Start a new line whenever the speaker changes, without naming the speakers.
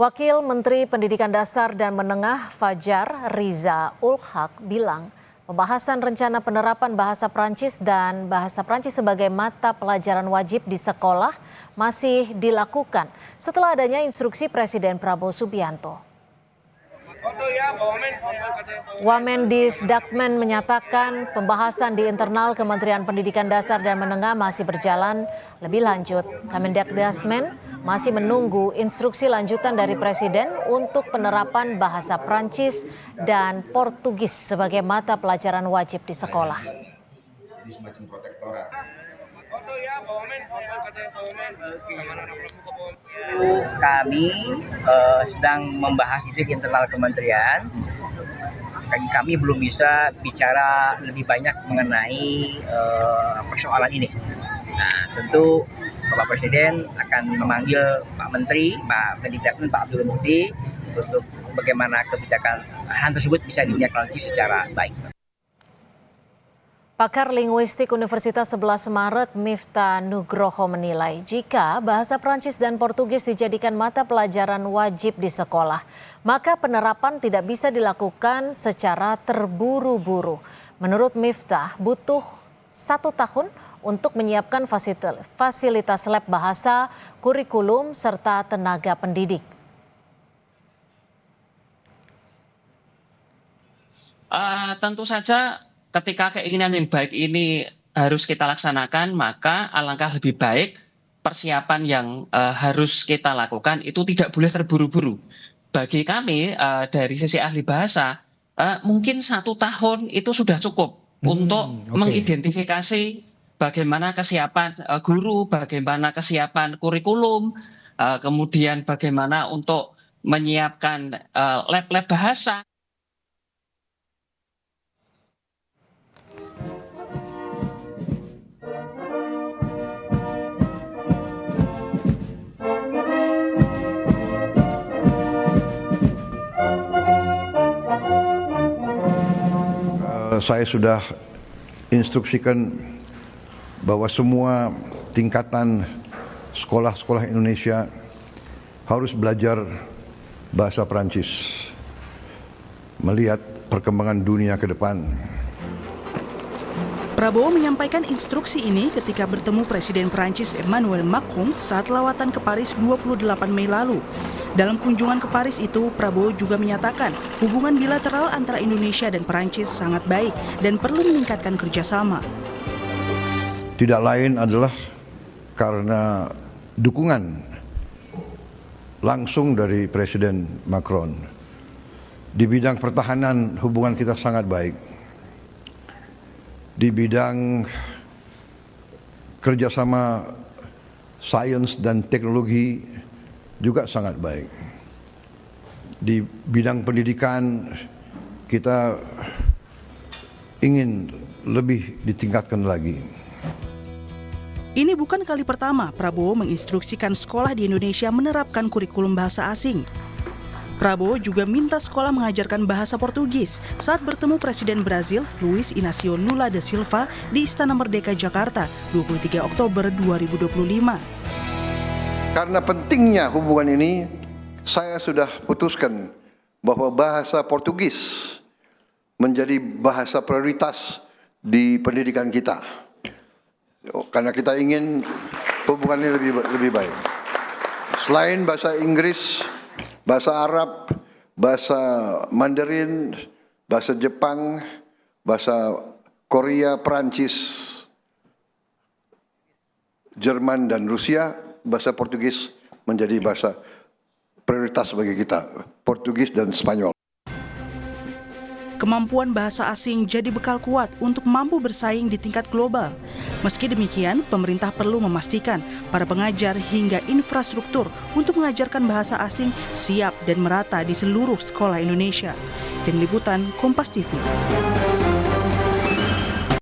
Wakil Menteri Pendidikan Dasar dan Menengah Fajar Riza Ul-Haq bilang pembahasan rencana penerapan bahasa Prancis dan bahasa Prancis sebagai mata pelajaran wajib di sekolah masih dilakukan setelah adanya instruksi Presiden Prabowo Subianto. Wamendisdakmen menyatakan pembahasan di internal Kementerian Pendidikan Dasar dan Menengah masih berjalan lebih lanjut. Kemendagdasmen masih menunggu instruksi lanjutan dari Presiden untuk penerapan bahasa Prancis dan Portugis sebagai mata pelajaran wajib di sekolah.
Kami sedang membahas itu di internal kementerian. Kami belum bisa bicara lebih banyak mengenai persoalan ini. Nah, tentu Bapak Presiden akan memanggil Pak Menteri, Pak Mendikbud, Pak Abdul Muti untuk bagaimana kebijakan hal tersebut bisa ditindaklanjuti secara baik.
Pakar Linguistik Universitas 11 Maret Miftah Nugroho menilai jika bahasa Prancis dan Portugis dijadikan mata pelajaran wajib di sekolah, maka penerapan tidak bisa dilakukan secara terburu-buru. Menurut Miftah, butuh 1 tahun untuk menyiapkan fasilitas lab bahasa, kurikulum, serta tenaga pendidik.
Tentu saja ketika keinginan yang baik ini harus kita laksanakan, maka alangkah lebih baik persiapan yang harus kita lakukan itu tidak boleh terburu-buru. Bagi kami dari sisi ahli bahasa, mungkin 1 tahun itu sudah cukup untuk mengidentifikasi bagaimana kesiapan guru, bagaimana kesiapan kurikulum, kemudian bagaimana untuk menyiapkan lab-lab bahasa.
Saya sudah instruksikan bahwa semua tingkatan sekolah-sekolah Indonesia harus belajar bahasa Prancis, melihat perkembangan dunia ke depan.
Prabowo menyampaikan instruksi ini ketika bertemu Presiden Prancis Emmanuel Macron saat lawatan ke Paris 28 Mei lalu. Dalam kunjungan ke Paris itu, Prabowo juga menyatakan hubungan bilateral antara Indonesia dan Prancis sangat baik dan perlu meningkatkan kerjasama.
Tidak lain adalah karena dukungan langsung dari Presiden Macron. Di bidang pertahanan hubungan kita sangat baik. Di bidang kerjasama sains dan teknologi juga sangat baik. Di bidang pendidikan kita ingin lebih ditingkatkan lagi.
Ini bukan kali pertama Prabowo menginstruksikan sekolah di Indonesia menerapkan kurikulum bahasa asing. Prabowo juga minta sekolah mengajarkan bahasa Portugis saat bertemu Presiden Brazil Luiz Inácio Lula da Silva di Istana Merdeka Jakarta 23 Oktober 2025.
Karena pentingnya hubungan ini, saya sudah putuskan bahwa bahasa Portugis menjadi bahasa prioritas di pendidikan kita. Karena kita ingin hubungannya lebih baik. Selain bahasa Inggris, bahasa Arab, bahasa Mandarin, bahasa Jepang, bahasa Korea, Perancis, Jerman, dan Rusia, bahasa Portugis menjadi bahasa prioritas bagi kita, Portugis dan Spanyol.
Kemampuan bahasa asing jadi bekal kuat untuk mampu bersaing di tingkat global. Meski demikian, pemerintah perlu memastikan para pengajar hingga infrastruktur untuk mengajarkan bahasa asing siap dan merata di seluruh sekolah Indonesia. Tim Liputan Kompas TV.